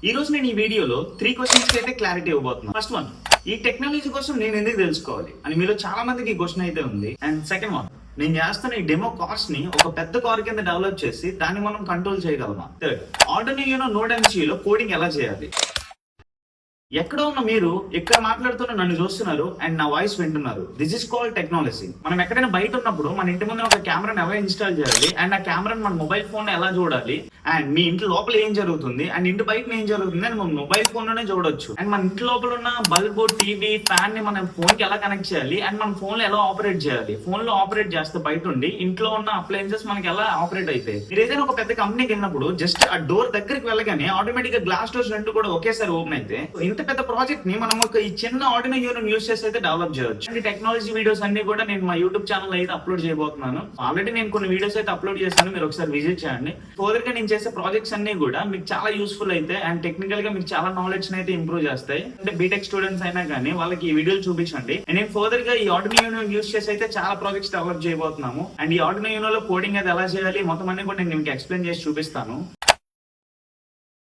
ఈ రోజు నేను ఈ వీడియోలో 3 క్వశ్చన్స్ అయితే క్లారిటీ ఇవ్వబోతున్నాను. ఫస్ట్ వన్, ఈ టెక్నాలజీ కోసం నేను ఎందుకు తెలుసుకోవాలి అని మీలో చాలా మందికి ఈ క్వశ్చన్ అయితే ఉంది. అండ్ సెకండ్ వన్, నేను చేస్తున్న ఈ డెమో కార్స్ ని ఒక పెద్ద కార్ కింద డెవలప్ చేసి దాన్ని మనం కంట్రోల్ చేయగలమా? థర్డ్, ఆర్డినో నోడ్ MCU లో కోడింగ్ ఎలా చేయాలి? ఎక్కడో ఉన్న మీరు ఇక్కడ మాట్లాడుతున్న నన్ను చూస్తున్నారు అండ్ నా వాయిస్ వింటున్నారు. This is called technology. మనం ఎక్కడైనా బయట ఉన్నప్పుడు మన ఇంటి ముందు ఒక కెమెరాని ఎలా ఇన్స్టాల్ చేయాలి అండ్ ఆ కెమెరాని మన మొబైల్ ఫోన్ ఎలా చూడాలి అండ్ మీ ఇంటి లోపల ఏం జరుగుతుంది అండ్ ఇంటి బయట ఏం జరుగుతుంది అని మన మొబైల్ ఫోన్ లోనే చూడొచ్చు. అండ్ మన ఇంటి లోపల ఉన్న బల్బు, టీవీ, ఫ్యాన్ ని మన ఫోన్ కి ఎలా కనెక్ట్ చేయాలి అండ్ మన ఫోన్ లో ఎలా ఆపరేట్ చేయాలి. ఫోన్ లో ఆపరేట్ చేస్తే బయట ఉండి ఇంట్లో ఉన్న అప్లయన్సెస్ మనకి ఎలా ఆపరేట్ అయితే. మీరు ఏదైనా ఒక పెద్ద కంపెనీకి వెళ్ళినప్పుడు జస్ట్ ఆ డోర్ దగ్గరికి వెళ్ళగానే ఆటోమేటిక్ గా గ్లాస్ డోర్స్ రెండు కూడా ఒకేసారి ఓపెన్ అయితే ఇంత పెద్ద ప్రాజెక్ట్ ని మనం ఒక ఈ చిన్న ఆర్డినో యూనిట్ యూస్ చేసి అయితే డెవలప్ చేయొచ్చు. ఈ టెక్నాలజీ వీడియోస్ అన్ని కూడా నేను మా యూట్యూబ్ ఛానల్ అయితే అప్లోడ్ చేయబోతున్నాను. ఆల్రెడీ నేను కొన్ని వీడియోస్ అయితే అప్లోడ్ చేశాను, మీరు ఒకసారి విజిట్ చేయండి. ఫర్దర్ గా నేను చేసే ప్రాజెక్ట్స్ అన్ని కూడా మీకు చాలా యూస్ఫుల్ అయితే అండ్ టెక్నికల్ గా మీకు చాలా నాలెడ్జ్ అయితే ఇంప్రూవ్ చేస్తాయి. అంటే బీటెక్ స్టూడెంట్స్ అయినా కానీ వాళ్ళకి ఈ వీడియోలు చూపించండి. నేను ఫర్దర్ గా ఈ ఆర్డినో యూనిట్ యూస్ చేసి అయితే చాలా ప్రాజెక్ట్స్ డెవలప్ చేయబోతున్నాము. అండ్ ఈ ఆర్డినో యూనిట్ లో కోడింగ్ అయితే ఎలా చేయాలి మొత్తం అన్ని కూడా నేను మీకు ఎక్స్ప్లెయిన్ చేసి చూపిస్తాను.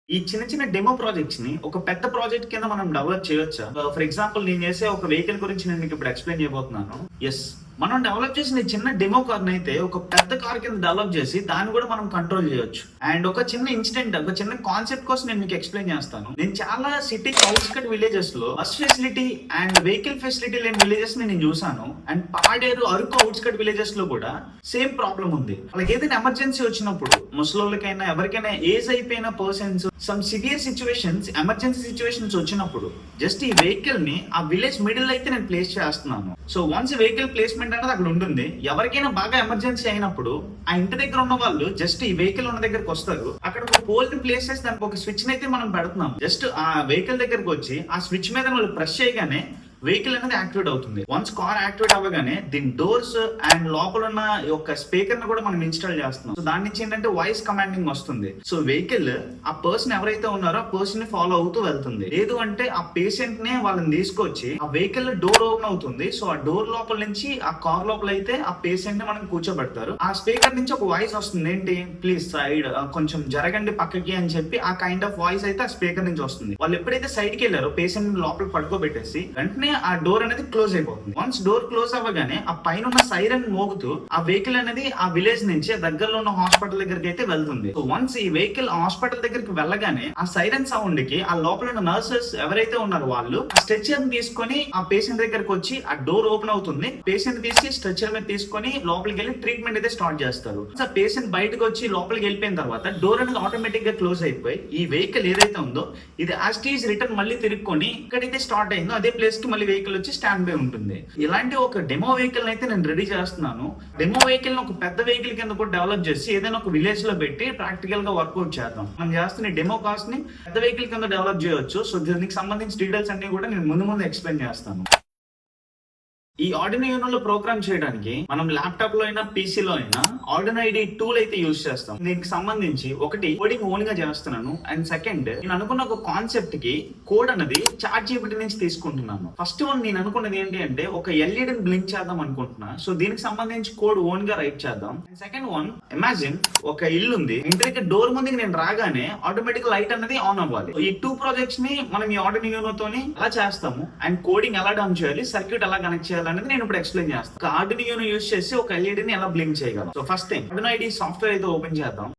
ఈ చిన్న చిన్న డెమో ప్రాజెక్ట్స్ ని ఒక పెద్ద ప్రాజెక్ట్ కింద మనం డెవలప్ చేయొచ్చా? ఫర్ ఎగ్జాంపుల్ నేను చేసే ఒక వెహికల్ గురించి నేను మీకు ఇప్పుడు ఎక్స్ప్లెయిన్ చేయబోతున్నాను. ఎస్, మనం డెవలప్ చేసిన చిన్న డెమో కార్ అయితే ఒక పెద్ద కార్ కింద డెవలప్ చేసి దాన్ని కూడా మనం కంట్రోల్ చేయొచ్చు. అండ్ ఒక చిన్న ఇన్సిడెంట్, ఒక చిన్న కాన్సెప్ట్ కోసం నేను మీకు ఎక్స్ప్లెయిన్ చేస్తాను. నేను చాలా సిటీ అవుట్స్కట్ విలేజెస్ లో bus facility and vehicle facility లేని విలేజెస్ ని నేను చూసాను. And Paderu, Araku outskirt villages లో కూడా సేమ్ ప్రాబ్లం ఉంది. వాళ్ళకి ఏదైనా ఎమర్జెన్సీ వచ్చినప్పుడు, ముసలోళ్ళకైనా ఎవరికైనా ఏజ్ అయిపోయిన persons, some severe situations, emergency situations వచ్చినప్పుడు జస్ట్ ఈ వెహికల్ ని ఆ విలేజ్ మిడిల్ అయితే నేను ప్లేస్ చేస్తున్నాను. సో వన్స్ వెహికల్ ప్లేస్మెంట్ అనేది అక్కడ ఉంటుంది. ఎవరికైనా బాగా ఎమర్జెన్సీ అయినప్పుడు ఆ ఇంటి దగ్గర ఉన్న వాళ్ళు జస్ట్ ఈ వెహికల్ ఉన్న దగ్గరకు వస్తారు. అక్కడ ఒక పోల్ ని ప్లేస్ చేసి దానికి ఒక స్విచ్ అయితే మనం పెడుతున్నాం. జస్ట్ ఆ వెహికల్ దగ్గరకు వచ్చి ఆ స్విచ్ మీద వాళ్ళు ప్రెస్ చేయగానే వెహికల్ అనేది యాక్టివేట్ అవుతుంది. వన్స్ కార్ యాక్టివేట్ అవ్వగానే దీని డోర్స్ అండ్ లోపల ఉన్న ఒక స్పీకర్ ని కూడా మనం ఇన్స్టాల్ చేస్తున్నాం. సో దాని నుంచి ఏంటంటే వాయిస్ కమాండింగ్ వస్తుంది. సో వెహికల్ ఆ పర్సన్ ఎవరైతే ఉన్నారో ఆ పర్సన్ ని ఫాలో అవుతూ వెళ్తుంది. లేదు అంటే ఆ పేషెంట్ ని వాళ్ళని తీసుకొచ్చి ఆ వెహికల్ డోర్ ఓపెన్ అవుతుంది. సో ఆ డోర్ లోపల నుంచి ఆ కార్ లోపల అయితే ఆ పేషెంట్ ని మనం కూర్చోబెడతారు. ఆ స్పీకర్ నుంచి ఒక వాయిస్ వస్తుంది, ఏంటి, ప్లీజ్ సైడ్, కొంచెం జరగండి పక్కకి అని చెప్పి ఆ కైండ్ ఆఫ్ వాయిస్ అయితే ఆ స్పీకర్ నుంచి వస్తుంది. వాళ్ళు ఎప్పుడైతే సైడ్ కి వెళ్ళారో పేషెంట్ లోపల పడుకోబెట్టేసి వెంటనే ఆ డోర్ అనేది క్లోజ్ అయిపోతుంది. వన్స్ డోర్ క్లోజ్ అవ్వగానే ఆ పైన ఉన్న సైరన్ మోగుతూ ఆ వెహికల్ అనేది ఆ విలేజ్ నుంచి దగ్గరలో ఉన్న హాస్పిటల్ దగ్గరికి అయితే వెళ్తుంది. సో వన్స్ ఈ వెహికల్ హాస్పిటల్ దగ్గరికి వెళ్ళగానే ఆ సైరన్ సౌండ్ కి ఆ లోపల ఉన్న నర్సెస్ ఎవరైతే ఉన్నారో వాళ్ళు ఆ స్ట్రెచర్ తీసుకొని ఆ పేషెంట్ దగ్గరకు వచ్చి ఆ డోర్ ఓపెన్ అవుతుంది. పేషెంట్ తీసి స్ట్రెచర్ మీద తీసుకొని లోపలికి వెళ్ళి ట్రీట్మెంట్ అయితే స్టార్ట్ చేస్తారు. సో పేషెంట్ బయటకు వచ్చి లోపలికి వెళ్ళిపోయిన తర్వాత డోర్ అనేది ఆటోమేటిక్ గా క్లోజ్ అయిపోయి ఈ వెహికల్ ఏదైతే ఉందో ఇది యాస్టీజ్ రిటర్న్ మళ్ళీ తిరుక్కొని ఎక్కడైతే స్టార్ట్ అయిందో అదే ప్లేస్ కి మళ్ళీ వెహికల్ వచ్చి స్టాండ్ బై ఉంటుంది. ఇలాంటి ఒక డెమో వెహికల్ అయితే నేను రెడీ చేస్తున్నాను. డెమో వెహికల్ ఒక పెద్ద వెహికల్ కింద కూడా డెవలప్ చేసి ఏదైనా ఒక విలేజ్ లో పెట్టి ప్రాక్టికల్ గా వర్కౌట్ చేద్దాం. మనం చేస్తున్న డెమో కాస్ట్ ని పెద్ద వెహికల్ కింద డెవలప్ చేయొచ్చు. సో దీనికి సంబంధించిన డీటెయిల్స్ అన్ని కూడా నేను ముందు ఎక్స్ప్లెయిన్ చేస్తాను. ఈ ఆర్డినో యూనో ప్రోగ్రామ్ చేయడానికి మనం ల్యాప్టాప్ లో అయినా PC లో అయినా ఆర్డినో ఐడి టూల్ అయితే యూజ్ చేస్తాం. దీనికి సంబంధించి ఒకటి కోడింగ్ ఓన్ గా చేస్తున్నాను అండ్ సెకండ్ నేను అనుకున్న ఒక కాన్సెప్ట్ కి కోడ్ అనేది ChatGPT నుంచి తీసుకుంటున్నాను. ఫస్ట్ వన్ నేను అనుకున్నది ఏంటి అంటే ఒక LED ని బ్లింక్ చేద్దాం అనుకుంటున్నా. సో దీనికి సంబంధించి కోడ్ ఓన్ గా రైట్ చేద్దాం. సెకండ్ వన్, ఇమాజిన్ ఒక ఇల్లు ఉంది, ఇంటి దగ్గర డోర్ ముందుకి నేను రాగానే ఆటోమేటిక్ లైట్ అనేది ఆన్ అవ్వాలి. ఈ 2 ప్రాజెక్ట్స్ ని మనం ఈ ఆర్డినో యూనో తోని ఎలా చేస్తాము అండ్ కోడింగ్ ఎలా డౌన్ చేయాలి, సర్క్యూట్ ఎలా కనెక్ట్ చేయాలి అనేది నేను ఇప్పుడు ఎక్స్ప్లెయిన్ చేస్తాను. ఆర్డినో యూనో యూస్ చేసి ఒక LED ని ఎలా బ్లింక్ చేయగలం. So first thing Arduino ID software అయితే ఓపెన్ చేద్దాం.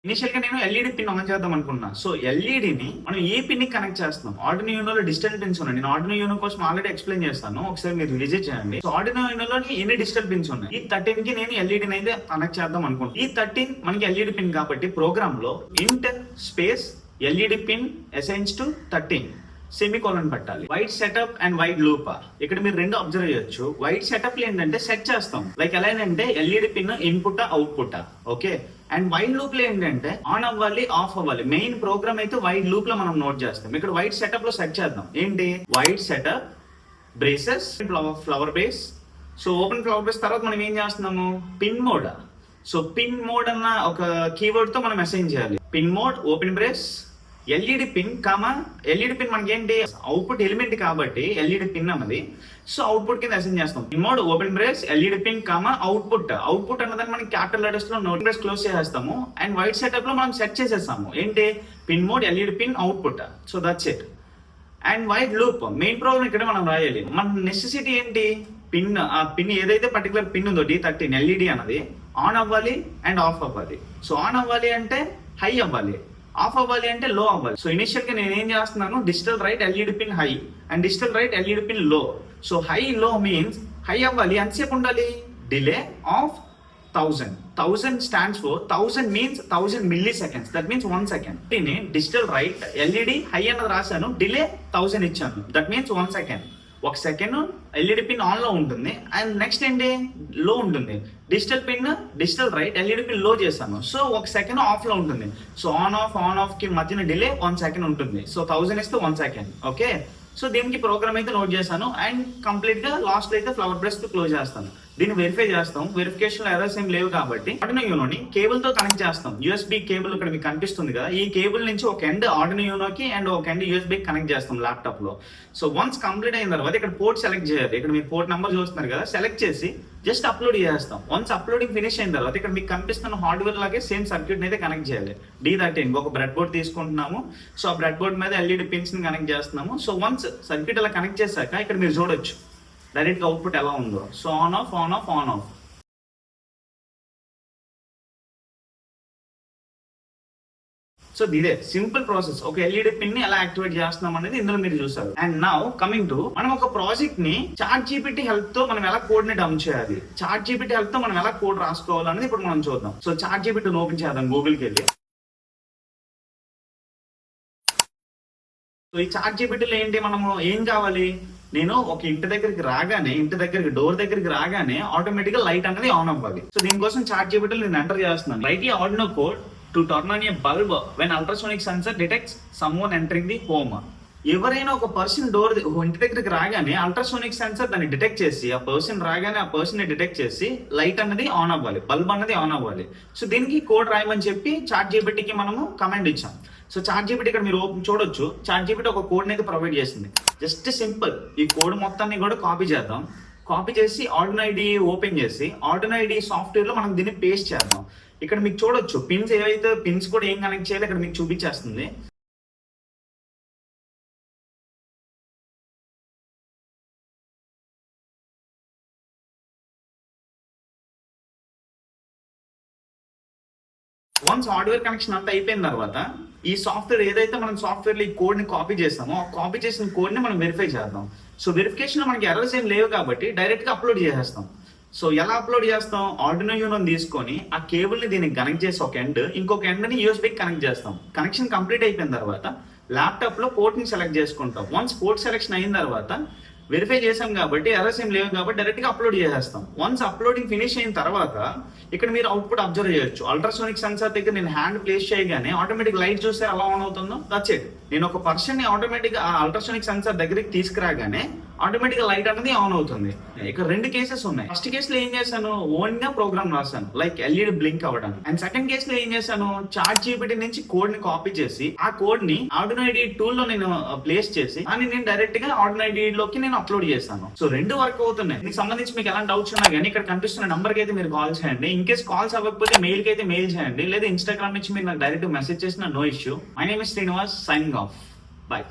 ఇనిషియల్ గా నేను LED పిన్ ఆన్ చేద్దాం అనుకున్నా. సో LED ని మనం ఏ పిన్ కి కనెక్ట్ చేస్తున్నాం. ఆర్డినో యూనోలో డిజిటల్ పిన్స్ ఉన్నాయి. నేను ఆర్డినో యూనో కోసం ఆల్రెడీ ఎక్స్ప్లెయిన్ చేస్తాను, ఒకసారి మీరు విజిట్ చేయండి. సో ఆర్డినో యూనోలో ఎన్ని డిజిటల్ పిన్స్ ఉన్నాయి. ఈ 13 కి నేను LED ని అయితే కనెక్ట్ చేద్దాం అనుకుంటున్నాను. ఈ 13 మనకి LED పిన్ కాబట్టి ప్రోగ్రామ్ లో int space LED pin assigns to 13 semicolon పెట్టాలి. Void setup and white loop. ఇక్కడ మీరు రెండు అబ్జర్వ్ చేయొచ్చు. వైట్ సెటప్ లో ఏంటంటే సెట్ చేస్తాం, లైక్ ఎలా ఏంటంటే LED pin input output, okay. And white loop లో ఏంటంటే ఆన్ అవ్వాలి, ఆఫ్ అవ్వాలి. మెయిన్ ప్రోగ్రామ్ అయితే వైట్ లూప్ లో మనం నోట్ చేస్తాం. ఇక్కడ వైట్ సెటప్ లో సెట్ చేద్దాం. ఏంటి, white setup braces flower base. So open flower base తర్వాత మనం ఏం చేస్తున్నాము, pin mode. So pin mode అన్న ఒక కీవర్డ్ తో మనం అసైన్ చేయాలి. Pin mode open brace LED pin LED pin మనకి ఏంటి అవుట్పుట్ ఎలిమెంట్ కాబట్టి ఎల్ఈడి పిన్ అన్నది సో అవుట్పుట్ కింద అసైన్ చేస్తాం. In mode open brace LED pin output అన్నదాన్ని మనం క్యాపిటల్ లెటర్స్ లో నోట్ బ్రేస్ క్లోజ్ చేసేస్తాము అండ్ వైట్ సెటప్ లో మనం సెట్ చేసేస్తాము ఏంటి pin mode LED pin output. So that's it. And white loop main program ఇక్కడ మనం రాయాలి. మన నెసెసిటీ ఏంటి ఆ పిన్ ఏదైతే పర్టికులర్ పిన్ ఉందో D13 ఎల్ఈడి అన్నది ఆన్ అవ్వాలి అండ్ ఆఫ్ అవ్వాలి. సో ఆన్ అవ్వాలి అంటే హై అవ్వాలి, ఆఫ్ అవ్వాలి అంటే లో అవ్వాలి. సో ఇనిషియల్ గా నేను ఏం చేస్తున్నాను digital right LED pin high and digital right LED pin లో. సో హై లో మీన్స్ హై అవ్వాలి ఎంతసేపు ఉండాలి delay of 1000 stands for 1000 means 1000 milliseconds, that means 1 second. దీన్ని డిజిటల్ రైట్ ఎల్ఈడి హై అన్నది రాశాను, డిలే 1000 ఇచ్చాను, దట్ మీన్స్ 1 second. ఒక సెకండ్ ఎల్ఈడి పిన్ ఆన్ లో ఉంటుంది అండ్ నెక్స్ట్ ఏంటి లో ఉంటుంది. డిజిటల్ రైట్ ఎల్ఈడి పిన్ లో చేశాను, సో ఒక సెకండ్ ఆఫ్ లో ఉంటుంది. సో ఆన్ ఆఫ్ కి మధ్యన డిలే 1 second ఉంటుంది. సో 1000 ఇస్తే 1 second. ఓకే, సో దీనికి ప్రోగ్రామ్ అయితే నోట్ చేశాను అండ్ కంప్లీట్ గా లాస్ట్ లో అయితే ఫ్లవర్ బ్రష్ తో క్లోజ్ చేస్తాను. దీన్ని వెరిఫై చేస్తాం. వెరిఫికేషన్ లో ఎర్రర్స్ ఏం లేవు కాబట్టి ఆర్డినో యూనోని కేబుల్ తో కనెక్ట్ చేస్తాం. యూఎస్బీ కేబుల్ ఇక్కడ మీకు కనిపిస్తుంది కదా, ఈ కేబుల్ నుంచి ఒక ఎండ్ ఆర్డినో యూనోకి అండ్ ఒక ఎండ్ యూఎస్బీ కనెక్ట్ చేస్తాం ల్యాప్టాప్ లో. సో వన్స్ కంప్లీట్ అయిన తర్వాత ఇక్కడ పోర్ట్ సెలెక్ట్ చేయాలి. ఇక్కడ మీరు పోర్ట్ నెంబర్ చూస్తున్నారు కదా, సెలెక్ట్ చేసి జస్ట్ అప్లోడ్ చేస్తాం. వన్స్ అప్లోడింగ్ ఫినిష్ అయిన తర్వాత ఇక్కడ మీకు కనిపిస్తున్న హార్డ్వేర్ లాగే సేమ్ సర్క్యూట్ అయితే కనెక్ట్ చేయాలి. D13 ఒక బ్రెడ్ బోర్డ్ తీసుకుంటున్నాము. సో ఆ బ్రెడ్ బోర్డ్ మీద ఎల్ఈడి పిన్స్ ని కనెక్ట్ చేస్తున్నాము. సో వన్స్ సర్క్యూట్ అలా కనెక్ట్ చేశాక ఇక్కడ మీరు చూడొచ్చు డైరెక్ట్ గా అవుట్పుట్ ఎలా ఉందో. So on off. సో ఇదే సింపుల్ ప్రాసెస్. ఒక ఎల్ఈడి పిన్ ని ఎలా యాక్టివేట్ చేస్తున్నాం అనేది ఇందులో మీరు చూసారు. అండ్ నౌ కమింగ్ టు మనం ఒక ప్రాజెక్ట్ ని ChatGPT హెల్ప్ తో మనం ఎలా కోడ్ ని డౌన్ చేయాలి, ChatGPT హెల్ప్ తో మనం ఎలా కోడ్ రాసుకోవాలనేది ఇప్పుడు మనం చూద్దాం. సో ChatGPT ఓపెన్ చేద్దాం గూగుల్కి వెళ్ళి. సో ఈ ChatGPT లో ఏంటి మనము ఏం కావాలి, నేను ఒక ఇంటి దగ్గరికి డోర్ దగ్గరికి రాగానే ఆటోమేటిక్ గా లైట్ అనేది ఆన్ అవ్వాలి. సో దీనికోసం ChatGPT నేను ఎంటర్ చేస్తున్నాను. Right Arduino code to turn on a bulb when ultrasonic sensor detects someone entering the home. ఎవరైనా ఒక పర్సన్ ఇంటి దగ్గరికి రాగానే అల్ట్రాసోనిక్ సెన్సర్ దాన్ని డిటెక్ట్ చేసి ఆ పర్సన్ ని డిటెక్ట్ చేసి లైట్ అన్నది ఆన్ అవ్వాలి, బల్బ్ అన్నది ఆన్ అవ్వాలి. సో దీనికి కోడ్ రాయమని చెప్పి ChatGPT కి మనము కమాండ్ ఇచ్చాం. సో ChatGPT ఇక్కడ మీరు చూడొచ్చు, ChatGPT ఒక కోడ్ అయితే ప్రొవైడ్ చేసింది. జస్ట్ సింపుల్ ఈ కోడ్ మొత్తాన్ని కూడా కాపీ చేద్దాం. కాపీ చేసి ఆర్డినో ఐడి ఓపెన్ చేసి ఆర్డినో ఐడి సాఫ్ట్వేర్ లో మనం దీన్ని పేస్ట్ చేద్దాం. ఇక్కడ మీకు చూడొచ్చు పిన్స్ కూడా ఏం కనెక్ట్ చేయాలి ఇక్కడ మీకు చూపించేస్తుంది. వన్స్ హార్డ్వేర్ కనెక్షన్ అంతా అయిపోయిన తర్వాత ఈ సాఫ్ట్వేర్ ఏదైతే మనం సాఫ్ట్వేర్ లో ఈ కోడ్ ని కాపీ చేస్తామో ఆ కాపీ చేసిన కోడ్ ని మనం వెరిఫై చేద్దాం. సో వెరిఫికేషన్ లో మనకి ఎర్రర్స్ ఏం లేవు కాబట్టి డైరెక్ట్ గా అప్లోడ్ చేసేస్తాం. సో ఎలా అప్లోడ్ చేస్తాం, ఆర్డినో యూనో తీసుకొని ఆ కేబుల్ ని దీనికి కనెక్ట్ చేసి ఒక ఎండ్ ఇంకొక ఎండ్ ని యూఎస్బీకి కనెక్ట్ చేస్తాం. కనెక్షన్ కంప్లీట్ అయిపోయిన తర్వాత ల్యాప్టాప్ లో పోర్ట్ ని సెలెక్ట్ చేసుకుంటాం. వన్స్ పోర్ట్ సెలెక్షన్ అయిన తర్వాత వెరిఫై చేసాం కాబట్టి ఎర్రర్స్ ఏం లేవు కాబట్టి డైరెక్ట్ గా అప్లోడ్ చేసేస్తాం. వన్స్ అప్లోడింగ్ ఫినిష్ అయిన తర్వాత ఇక్కడ మీరు అవుట్పుట్ అబ్జర్వ్ చేయొచ్చు. అల్ట్రాసోనిక్ సెన్సార్ దగ్గర నేను హ్యాండ్ ప్లేస్ చేయగానే ఆటోమేటిక్ లైట్ చూస్తే ఎలా ఆన్ అవుతుందో దట్స్ ఇట్. నేను ఒక పర్సన్ ని ఆటోమేటిక్ గా అల్ట్రాసోనిక్ సెన్సార్ దగ్గరికి తీసుకురాగానే ఆటోమేటిక్ గా లైట్ అనేది ఆన్ అవుతుంది. ఇక్కడ 2 కేసెస్ ఉన్నాయి. ఫస్ట్ కేసులో ఏం చేశాను, ఓన్ గా ప్రోగ్రామ్ రాశాను లైక్ ఎల్ఈడి బ్లింక్ అవ్వడానికి. అండ్ సెకండ్ కేసులో ఏం చేశాను, ChatGPT నుంచి కోడ్ ని కాపీ చేసి ఆ కోడ్ ని ఆర్డినో ఐడి టూల్ లో నేను ప్లేస్ చేసి అని నేను డైరెక్ట్ గా ఆర్డినో ఐడి లోకి నేను అప్లోడ్ చేశాను. సో 2 వర్క్ అవుతున్నాయి. దీనికి సంబంధించి మీకు ఎలాంటి డౌట్స్ ఉన్నా కానీ ఇక్కడ కనిపిస్తున్న నంబర్ కి అయితే మీరు కాల్ చేయండి. ఇన్ కేస్ కాల్స్ అవ్వకపోతే మెయిల్ కి అయితే మెయిల్ చేయండి, లేదా ఇన్స్టాగ్రామ్ నుంచి మీరు నాకు డైరెక్ట్ మెసేజ్ చేసిన no issue. My name is Srinivas, signing off. By.